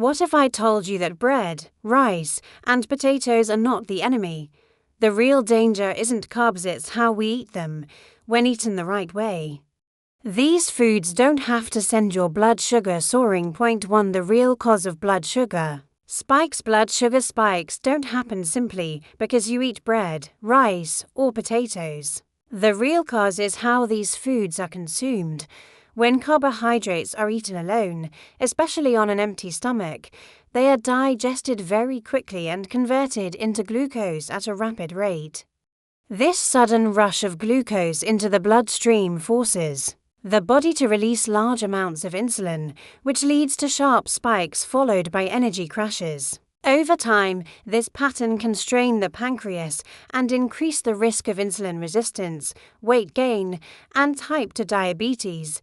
What if I told you that bread, rice, and potatoes are not the enemy? The real danger isn't carbs, it's how we eat them, when eaten the right way. These foods don't have to send your blood sugar soaring. Point 1. The real cause of blood sugar spikes. Blood sugar spikes don't happen simply because you eat bread, rice, or potatoes. The real cause is how these foods are consumed. When carbohydrates are eaten alone, especially on an empty stomach, they are digested very quickly and converted into glucose at a rapid rate. This sudden rush of glucose into the bloodstream forces the body to release large amounts of insulin, which leads to sharp spikes followed by energy crashes. Over time, this pattern can strain the pancreas and increase the risk of insulin resistance, weight gain, and type 2 diabetes.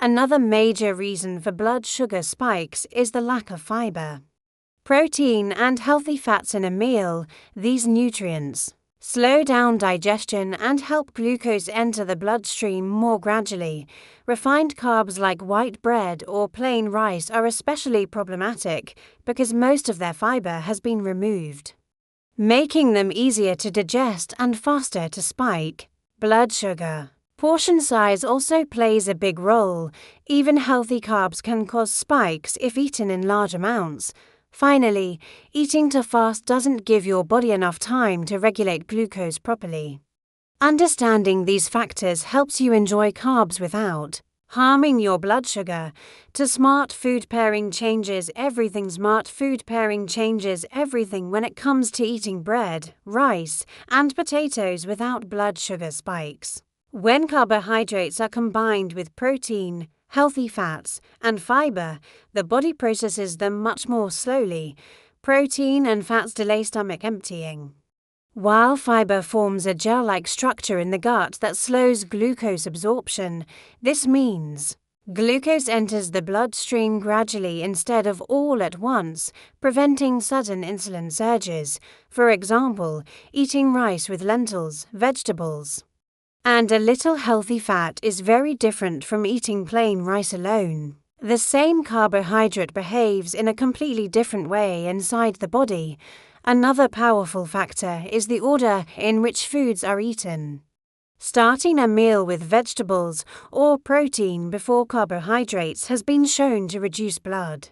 Another major reason for blood sugar spikes is the lack of fiber. Protein and healthy fats in a meal, these nutrients slow down digestion and help glucose enter the bloodstream more gradually. Refined carbs like white bread or plain rice are especially problematic because most of their fiber has been removed, making them easier to digest and faster to spike blood sugar. Portion size also plays a big role. Even healthy carbs can cause spikes if eaten in large amounts. Finally, eating too fast doesn't give your body enough time to regulate glucose properly. Understanding these factors helps you enjoy carbs without harming your blood sugar. Smart food pairing changes everything. Smart food pairing changes everything when it comes to eating bread, rice, and potatoes without blood sugar spikes. When carbohydrates are combined with protein, healthy fats, and fiber, the body processes them much more slowly. Protein and fats delay stomach emptying, while fiber forms a gel-like structure in the gut that slows glucose absorption. This means glucose enters the bloodstream gradually instead of all at once, preventing sudden insulin surges. For example, eating rice with lentils, vegetables, and a little healthy fat is very different from eating plain rice alone. The same carbohydrate behaves in a completely different way inside the body. Another powerful factor is the order in which foods are eaten. Starting a meal with vegetables or protein before carbohydrates has been shown to reduce blood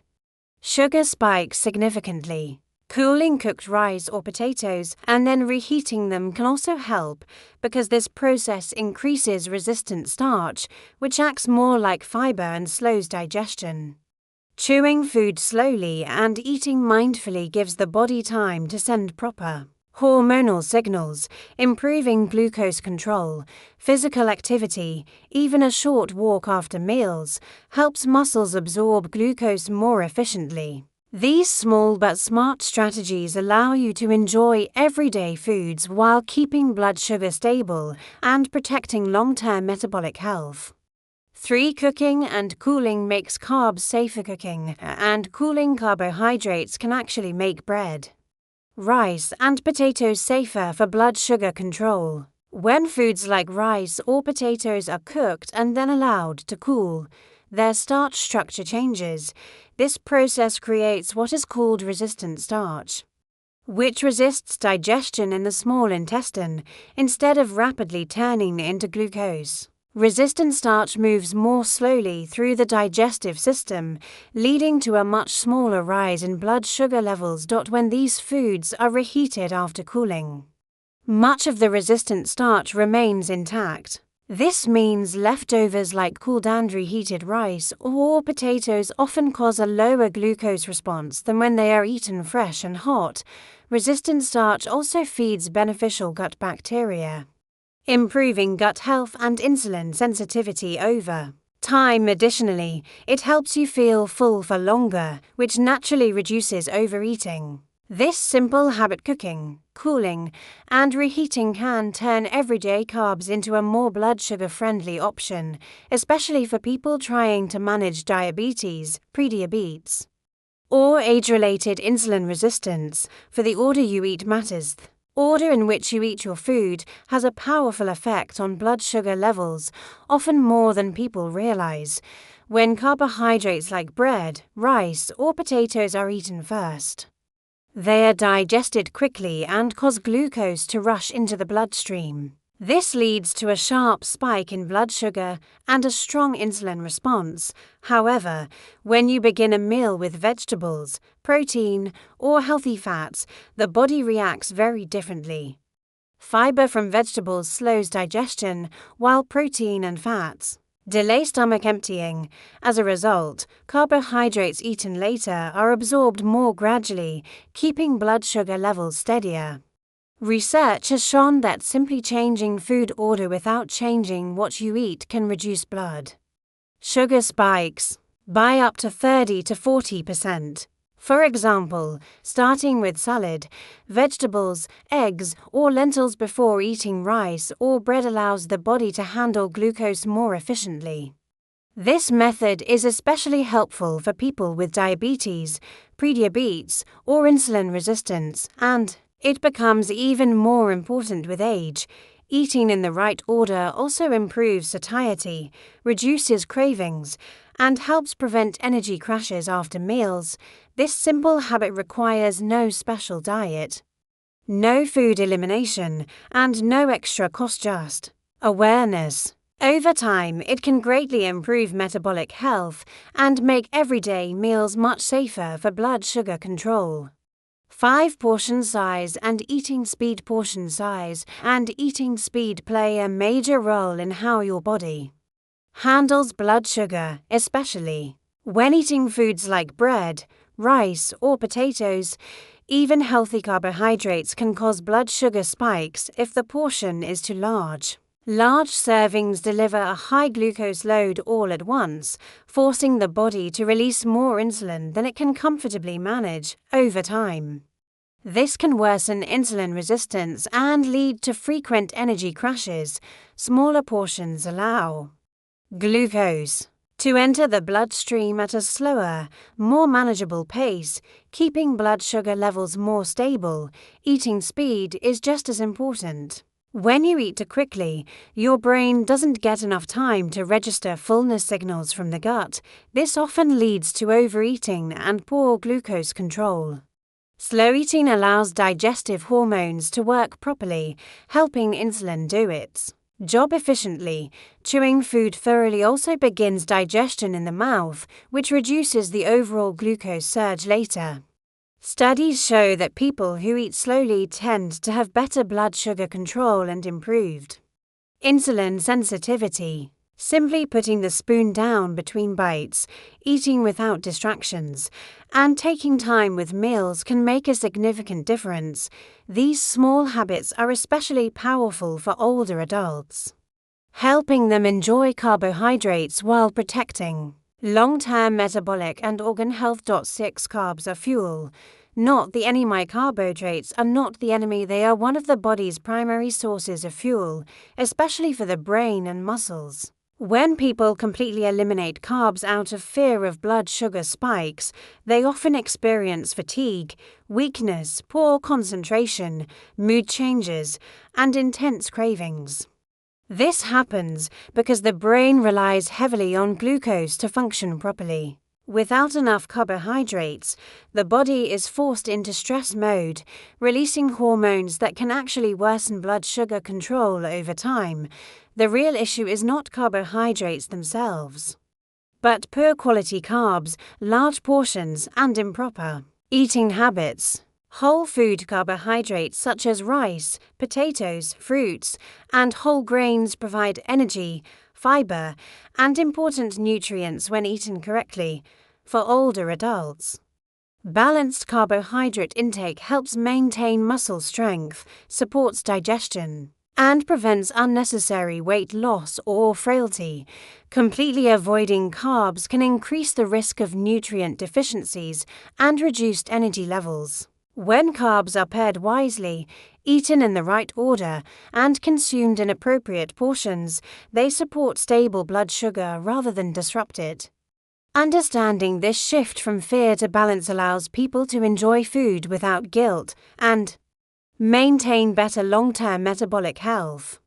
sugar spikes significantly. Cooling cooked rice or potatoes and then reheating them can also help because this process increases resistant starch, which acts more like fiber and slows digestion. Chewing food slowly and eating mindfully gives the body time to send proper hormonal signals, improving glucose control. Physical activity, even a short walk after meals, helps muscles absorb glucose more efficiently. These small but smart strategies allow you to enjoy everyday foods while keeping blood sugar stable and protecting long-term metabolic health. 3. Cooking and cooling makes carbs safer. Cooking and cooling carbohydrates can actually make bread, rice, and potatoes safer for blood sugar control. When foods like rice or potatoes are cooked and then allowed to cool, their starch structure changes. This process creates what is called resistant starch, which resists digestion in the small intestine instead of rapidly turning into glucose. Resistant starch moves more slowly through the digestive system, leading to a much smaller rise in blood sugar levels. When these foods are reheated after cooling, much of the resistant starch remains intact. This means leftovers like cooled and reheated rice or potatoes often cause a lower glucose response than when they are eaten fresh and hot. Resistant starch also feeds beneficial gut bacteria, improving gut health and insulin sensitivity over time. Additionally, it helps you feel full for longer, which naturally reduces overeating. This simple habit, cooking, cooling, and reheating, can turn everyday carbs into a more blood sugar-friendly option, especially for people trying to manage diabetes, prediabetes, or age-related insulin resistance. For the order you eat matters. The order in which you eat your food has a powerful effect on blood sugar levels, often more than people realize. when carbohydrates like bread, rice, or potatoes are eaten first. They are digested quickly and cause glucose to rush into the bloodstream. This leads to a sharp spike in blood sugar and a strong insulin response. However, when you begin a meal with vegetables, protein, or healthy fats, the body reacts very differently. Fiber from vegetables slows digestion, while protein and fats delay stomach emptying. As a result, carbohydrates eaten later are absorbed more gradually, keeping blood sugar levels steadier. Research has shown that simply changing food order without changing what you eat can reduce blood sugar spikes by up to 30 to 40%. For example, starting with salad, vegetables, eggs, or lentils before eating rice or bread allows the body to handle glucose more efficiently. This method is especially helpful for people with diabetes, prediabetes, or insulin resistance, and it becomes even more important with age. Eating in the right order also improves satiety, reduces cravings, and helps prevent energy crashes after meals. This simple habit requires no special diet, no food elimination, and no extra cost, just awareness. Over time, it can greatly improve metabolic health and make everyday meals much safer for blood sugar control. 5 portion size and eating speed. Portion size and eating speed play a major role in how your body handles blood sugar, especially when eating foods like bread, rice, or potatoes. Even healthy carbohydrates can cause blood sugar spikes if the portion is too large. Large servings deliver a high glucose load all at once, forcing the body to release more insulin than it can comfortably manage over time. This can worsen insulin resistance and lead to frequent energy crashes. Smaller portions allow glucose to enter the bloodstream at a slower, more manageable pace, keeping blood sugar levels more stable. Eating speed is just as important. When you eat too quickly, your brain doesn't get enough time to register fullness signals from the gut. This often leads to overeating and poor glucose control. Slow eating allows digestive hormones to work properly, helping insulin do its job efficiently. Chewing food thoroughly also begins digestion in the mouth, which reduces the overall glucose surge later. Studies show that people who eat slowly tend to have better blood sugar control and improved insulin sensitivity. Simply putting the spoon down between bites, eating without distractions, and taking time with meals can make a significant difference. These small habits are especially powerful for older adults, helping them enjoy carbohydrates while protecting long-term metabolic and organ health. 6 Carbs are fuel, not the enemy. Carbohydrates are not the enemy, they are one of the body's primary sources of fuel, especially for the brain and muscles. When people completely eliminate carbs out of fear of blood sugar spikes, they often experience fatigue, weakness, poor concentration, mood changes, and intense cravings. This happens because the brain relies heavily on glucose to function properly. Without enough carbohydrates, the body is forced into stress mode, releasing hormones that can actually worsen blood sugar control over time. The real issue is not carbohydrates themselves, but poor quality carbs, large portions, and improper eating habits. Whole food carbohydrates such as rice, potatoes, fruits, and whole grains provide energy, fiber, and important nutrients when eaten correctly. For older adults, balanced carbohydrate intake helps maintain muscle strength, supports digestion, and prevents unnecessary weight loss or frailty. Completely avoiding carbs can increase the risk of nutrient deficiencies and reduced energy levels. When carbs are paired wisely, eaten in the right order, and consumed in appropriate portions, they support stable blood sugar rather than disrupt it. Understanding this shift from fear to balance allows people to enjoy food without guilt and maintain better long-term metabolic health.